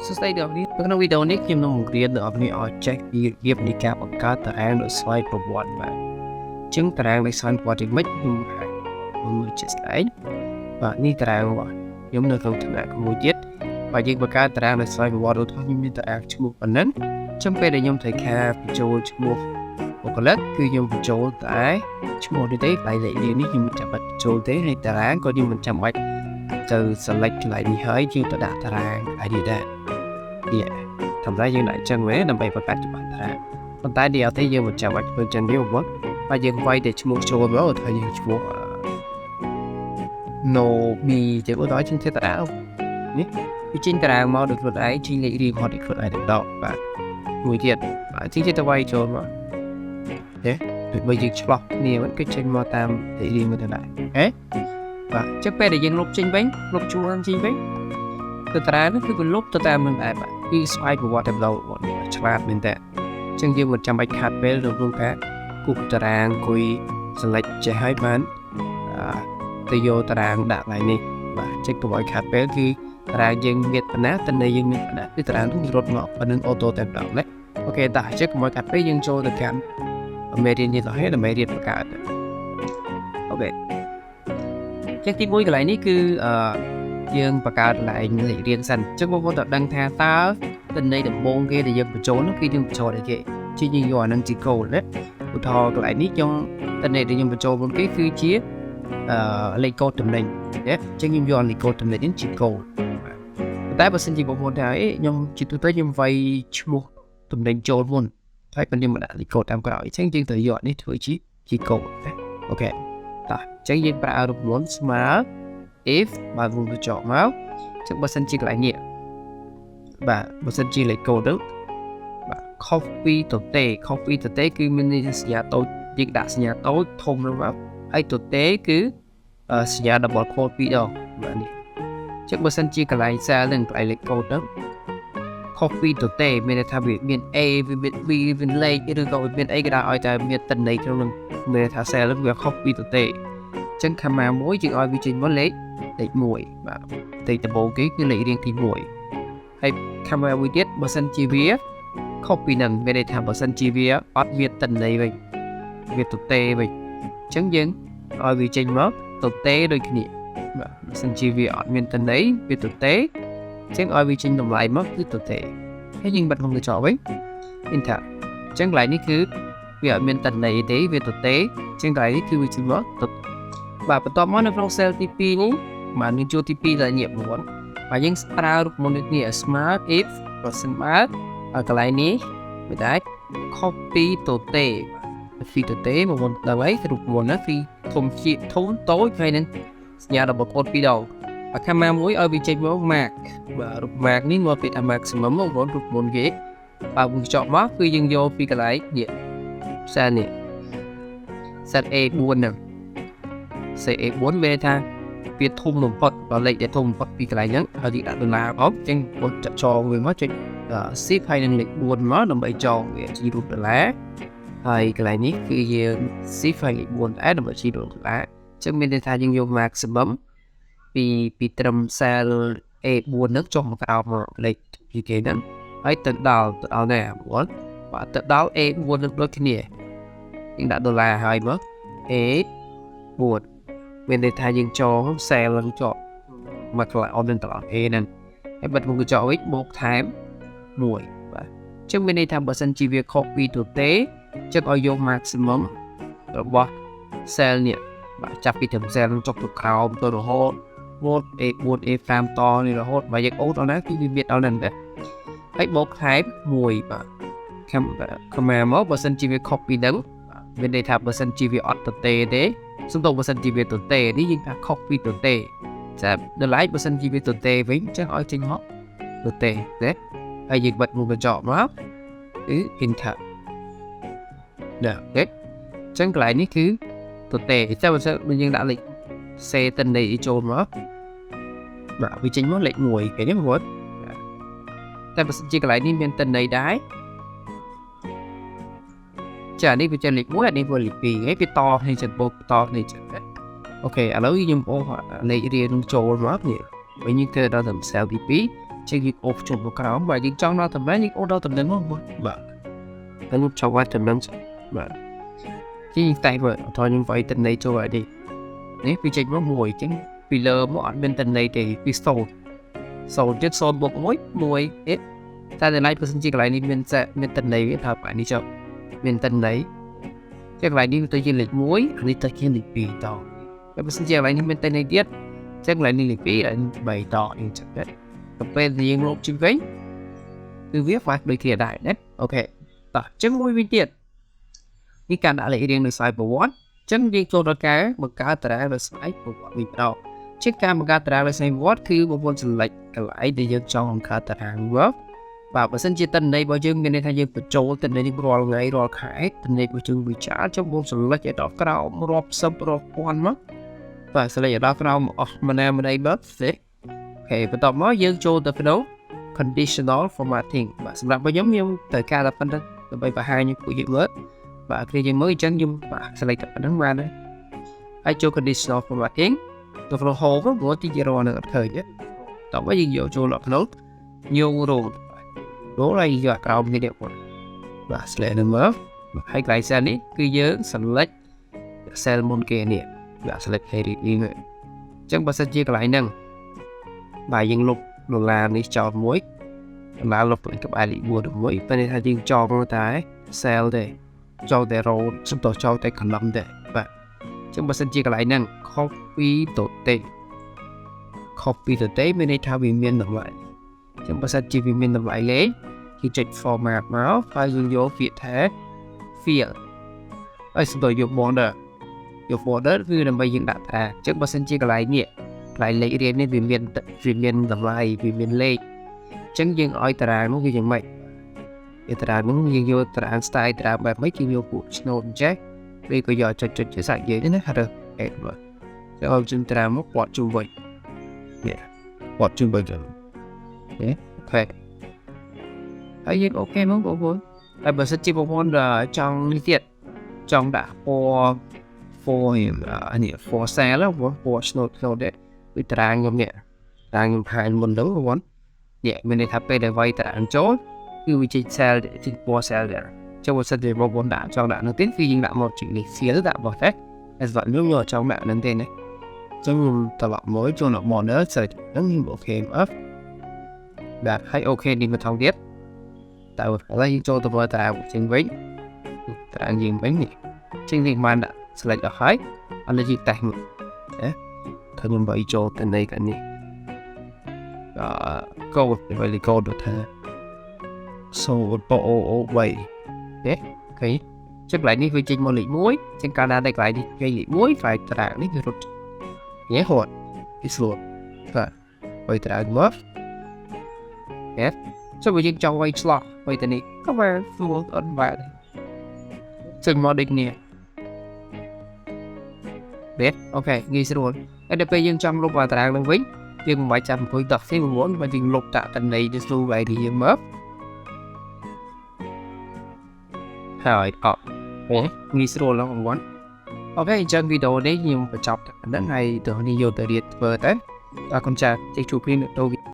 សួស្តីអ្នកនរក្នុងវីដេអូនេះខ្ញុំនឹងបង្រៀនអ្នកនរឲ្យចេះពីរបៀបនៃការបង្កើតតារាងដោយ slide ប្រវត្តិបាទអញ្ចឹងតារាងដោយ slide ប្រវត្តិយ៉ាងម៉េចខ្ញុំមើលជាក់ស្ដែងបាទនេះតារាងរបស់ខ្ញុំនៅក្នុងថ្នាក់មួយទៀតបាទយើងបង្កើតតារាងដោយ slide ប្រវត្តិរបស់ខ្ញុំមានតារាងឈ្មោះប៉ុណ្ណឹងអញ្ចឹងពេលដែលខ្ញុំត្រូវការបញ្ចូលឈ្មោះបុគ្គលិកគឺខ្ញុំបញ្ចូលតែឈ្មោះនេះទេផ្នែកលេខនេះខ្ញុំមិនចាំបាច់បញ្ចូលទេហើយតារាងក៏ខ្ញុំមិនចាំបាច់ទៅ select កន្លែងនេះហើយយើងទៅដាក់តារាង ID ដែរនេះធម្មតាយើងដាក់អញ្ចឹងវិញដើម្បីបង្កើតច្បាស់តារាងប៉ុន្តែនេះអត់ទេយើងមិនចាំបាច់ធ្វើចឹងទេបងបាទយើងវាយតែឈ្មោះចូលមកទៅយើងឈ្មោះ no b ទៅដល់ជាតារាងនេះវាចេញតារាងមកដោយខ្លួនឯងចេញលេខរៀងហត់ដោយខ្លួនឯងដល់បាទមួយទៀតបាទចេញទៅវាយចូលមកទេដូចបើយើងឆ្លោះគ្នាវិញគឺចេញមកតាមលេខរៀងមកទៅដែរហេបាទចឹងពេលដែលយើងលុបចេញវិញលុបជួរចេញវិញទៅតារាងនោះគឺវាលុបទៅតាមនឹងដែរបាទគឺស្វ័យប្រវត្តិតែម្ដងឆ្លាតមែនតើអញ្ចឹងយើងមិនចាំបាច់ខាត់ពេលនៅក្នុងការគូសតារាងអង្គុយ select ចេះឲ្យបានទៅយកតារាងដាក់កន្លែងនេះបាទចេះកុំឲ្យខាត់ពេលគឺតារាងយើងមានប៉ុណ្ណាតើយើងមានប៉ុណ្ណាគឺតារាងនោះរត់មកប៉ុណ្្នឹងអូតូតែម្ដងណាអូខេតោះចេះកុំឲ្យខាត់ពេលយើងចូលទៅកាន់មេរៀននេះទៅហើយដើម្បីរៀនបង្កើតអូខេចេះទី1កន្លែងនេះគឺយើងបង្កើតកន្លែងលេខរៀងសិនអញ្ចឹងបងប្អូនត្រូវដឹងថាតើទិន្នន័យដំបូងគេដែលយើងបញ្ចូលនោះគឺយើងបញ្ចូលអីគេជាយើងយកអានឹងជា goal ណាឧទាហរណ៍កន្លែងនេះខ្ញុំទិន្នន័យដែលខ្ញុំបញ្ចូលមុនគេគឺជាលេខកូដតំណែងណាអញ្ចឹងខ្ញុំយកលេខកូដតំណែងនេះជា goal តែបើសិនជាបងប្អូនថាខ្ញុំជាទូទៅខ្ញុំវាយឈ្មោះតំណែងចូលមុនហើយខ្ញុំមិនដាក់លេខកូដតាមក្រោយអញ្ចឹងយើងត្រូវយកនេះធ្វើជា goal ណាអូខេតោះអញ្ចឹងយើងប្រើរូបមន្តស្មើ if បើយើងបញ្ចូលមកចឹងបើសិនជាកន្លែងនេះបាទបើសិនជាលេខកូដទៅបាទ copy ទៅទេ គឺមានសញ្ញាតូចយើងដាក់សញ្ញាតូចធំនោះមកហើយទៅទេគឺសញ្ញា double quote ពីរដងបាទនេះចឹងបើសិនជាកន្លែង cell នឹងកន្លែងលេខកូដទៅ copy ទៅទេមានន័យថាវាមាន A វាមាន B វាលេខឬក៏វាមានអីក៏ដោយឲ្យតែមានតន័យក្នុងនឹងមានន័យថា cell នឹងវា copy ទៅទេចឹង comma មួយយើងឲ្យវាចេញមកលេខ1បាទតែដំបូងគេគឺលេខរៀងទី1ហើយ comma មួយទៀតបើសិនជាវា copy នឹងមានន័យថាបើសិនជាវាអត់មានតន័យវិញវាទៅទេវិញអញ្ចឹងយើងឲ្យវាចេញមកទៅទេដូចគ្នាបាទបើសិនជាវាអត់មានតន័យវាទៅទេអញ្ចឹងឲ្យវាចេញតម្លៃមកគឺទៅទេហើយយើងបិទក្នុងកញ្ចក់វិញ enter អញ្ចឹងកន្លែងនេះគឺវាអត់មានតន័យទេវាទៅទេអញ្ចឹងកន្លែងនេះគឺវាចេញមកទៅបាទបន្ទាប់មកនៅក្នុង cell ទី2នេះបាទនឹងចូលទី2ដែលញាក់មុនបាទយើងប្រើរូបមន្តនេះ smart if បើសិនបើកន្លែងនេះមិនដែរ copy ទៅទេ copy ទៅទេមកមុនដល់ហើយរូបមន្តណាគឺធំជាធំតូចហើយនឹងសញ្ញា double quote ពីរដងហើយខាងមកមួយឲ្យវាចេញមក mark បាទរូប mark នេះមកពី maximum មករូបមន្តគេបើយើងចប់មកគឺយើងយកពីកន្លែងនេះ cell នេះ set A4 ហ្នឹងset A4 មានថាវាធំបំផុតបើលេខដែលធំបំផុតពីកន្លែងហ្នឹងហើយយើងដាក់ដុល្លារអបអញ្ចឹងបងចងវាមកចុច shift ហើយនឹងលេខ4មកដើម្បីចងវាជារូបដុល្លារហើយកន្លែងនេះគឺយើង shift ហើយលេខ4ដែរដើម្បីជារូបដុល្លារអញ្ចឹងមានន័យថាយើងយក maximum ពីត្រឹម cell A4 ហ្នឹងចុះមកក្រោមមកលេខពីគេហ្នឹងហើយទៅដល់ណាបងបាទទៅដល់ A4 នឹងដូចគ្នាយើងដាក់ដុល្លារហើយមក A4 មានន័យថាយើងចង cell នឹងចប់មកកន្លែងអននឹងត្រង់ A ហ្នឹងហើយបិទមុខកញ្ចក់វិញបូកថែម1បាទអញ្ចឹងមានន័យថាបើសិនជាវា copy ទៅទេអញ្ចឹងឲ្យយក maximum របស់ cell នេះបាទចាប់ពីត្រឹម cell នឹងចុះទៅក្រោមទៅរហូតវត្ត A4 A5 តនេះរហូតបើយើងអូតដល់ណាគឺវាមានដល់ហ្នឹងដែរហើយបូកថែម1បាទcommand មកបើសិនជាវា copy ហ្នឹងមានន័យថាបើសិនជាវាអត់ទៅទេសំដៅបើសិនជាវាទៅទេនេះយើងថា copy ទៅទេចាប់ដល់ឡែកបើសិនជាវាទៅទេវិញអញ្ចឹងឲ្យចេញមកទៅទេណាហើយយើងបិទមុខកញ្ចក់មកគឺ enter ណាអូខេអញ្ចឹងកន្លែងនេះគឺទៅទេចាំបើសិនយើងដាក់លេខសេតិន័យចូលមកបាទវាចេញមកលេខ1គេនេះបងតែបើសិនជាកន្លែងនេះមានតិន័យដែរចានេះវាចេញលេខ1អានេះវាលេខ2ហើយវាតគ្នាចឹងបូកតគ្នាចឹងអូខេឥឡូវខ្ញុំអូលេខរៀងចូលមកនេះវិញយើងធ្វើដល់ cell ទី2 ជាយើងអូសជុំមកក្រោមបើយើងចង់ដល់តំណែងយើងអូសដល់តំណែងមកបាទហើយនោះចូលឲ្យតំណែងបាទជាតែមើលអត់ខ្ញុំវាយតំណែងចូលឲ្យនេះវាចេញមកមួយអញ្ចឹងពីលើមកអត់មានតំណែងទេពី0ទៀត0បូក1តែតំណែងបើសិនជាកន្លែងនេះមានតំណែងវាថាបែបនេះចុះមានតំណែងជាកន្លែងនេះទៅជាលេខ1អានេះទៅជាលេខ2តតែបើសិនជាកន្លែងនេះមានតំណែងទៀតចឹងកន្លែងនេះលេខ2ហើយ3តអញ្ចឹងទៅពេលយើងលុបជិះវិញគឺវាផ្លាស់ដូចគ្នាដែរណាអូខេតោះចឹងមួយវិញទៀតនេះការដាក់លេខរៀងនៅស្វ័យប្រវត្តិចឹងយើងចូលដល់ការបង្កើតតារាងនៅស្វ័យប្រវត្តិវិញដល់ជាការបង្កើតតារាងនៅស្វ័យប្រវត្តិគឺបងប្អូន select កន្លែងដែលយើងចង់បង្កើតតារាងមកបាទបើសិនជាតិន័យរបស់យើងមានន័យថាយើងបញ្ចូលតិន័យនេះរាល់ថ្ងៃរាល់ខែតិន័យរបស់យើងវិចារចុះបង select ឲ្យដល់ក្រោមរាប់សិបរាប់ពាន់មកបាទ select ឲ្យដល់ក្រោមអស់ម្នាក់មកទេអូខេបន្ទាប់មកយើងចូលទៅក្នុង conditional formatting បាទសម្រាប់ខ្ញុំត្រូវការតែប៉ុណ្្នឹងដើម្បីបង្ហាញពួកយើងមើលបាទគ្រាយើងមើលអញ្ចឹងខ្ញុំបាទ select តែប៉ុណ្្នឹងបានហើយចូល conditional formatting ទៅក្នុង home ព្រោះទីជារនៅអត់ឃើញទេតោះយើងយកចូលដល់ក្នុង new role ហើយយកក្រោមនេះទៀតបាទ select នឹងមើលហើយកន្លែង cell នេះគឺយើង select cell មុនគេនេះបាទ select គេនេះអញ្ចឹងបើសិនជាកន្លែងហ្នឹងបាទយើងលុបដុល្លារនេះចោលមួយដុល្លារលុបទៅក្បែរលេខ4ទៅមួយពេលនេះថាយើងចោលតែ cell ទេចោលតែ row សំដៅចោលតែ column ទេបាទអញ្ចឹងបើសិនជាកន្លែងហ្នឹង copy ទៅទេមានន័យថាវាមានតម្លៃអញ្ចឹងបើសិនជាវាមានតម្លៃលេខគឺចុច format មកហើយយើងយកពាក្យថា field ហើយសំដៅយក border គឺដើម្បីយើងដាក់ថាអញ្ចឹងបើសិនជាកន្លែងនេះកន្លែងលេខរៀងនេះវាមានតម្លៃវាមានលេខអញ្ចឹងយើងឲ្យតារាងនោះវាយ៉ាងម៉េចតារាងនោះយើងយកតារាង style តារាងបែបម៉េចយើងយកពួក snot អញ្ចឹងវាក៏យកចុចជាសាច់យើងនេះណាហៅអេបាទចូលឲ្យជិះតារាងមកពាត់ជុំវិញនេះពាត់ជុំវិញអូខេហើយយើងអូខេមកបងប្អូនហើយបើសិនជាបងប្អូនចង់នេះទៀតចង់ដាក់ពណ៌ for នេះ for cell ពណ៌ snot ដែរដូចតារាងខ្ញុំនេះតារាងខ្ញុំផានមុនទៅបងប្អូននេះមានន័យថាពេលដែលវាយតារាងចូលគឺវាចេញ cell ចេញពណ៌ cell ដែរចូលបើសិនជាបងប្អូនដាក់ចង់ដាក់នោះទៀតគឺយើងដាក់មកជិះនេះ field ដាក់បោះតែសម្រាប់ខ្ញុំចង់ដាក់នឹងទេណាចឹងខ្ញុំត្រឡប់មកចូលដល់ model search ហ្នឹងខ្ញុំអូខេមកបាទហើយអូខេនេះមកថងទៀតតែឥឡូវយើងចូលទៅមើលតារាងជាងវិញតារាងយើងវិញនេះជាងនេះបានដាក់ select អស់ហើយឥឡូវយើងតេស្តមើលណាខ្ញុំបើចូលទៅនៃកានេះកូដវាកូដថា so 003ទេអូខេចុចកន្លែងនេះវាចេញមកលេខ1ជាងកាលណាតែកន្លែងនេះគេលេខ1 file តារាងនេះវារត់ញ៉េហត់ពីស្រួលបាទបើតារាងមកចុះបើយើងចង់វាយឆ្លោះបើទៅនេះក៏វាស្រួលអត់បាទចុចមកដូចនេះបែបអូខេងាយស្រួលហើយដល់ពេលយើងចង់លុបតារាងនឹងវិញយើងមិនបាច់ចាំអង្គុយដោះទេបងប្អូនបើយើងលុបតាតន័យទៅស្រួលហើយយើងមកហើយអត់ងាយស្រួលឡងបងប្អូនអូខេអញ្ចឹងវីដេអូនេះខ្ញុំបញ្ចប់តែប៉ុណ្្នឹងហើយតើនេះយកទៅរៀនធ្វើទៅអរគុណចា៎ជ័យជួបគ្នានៅវី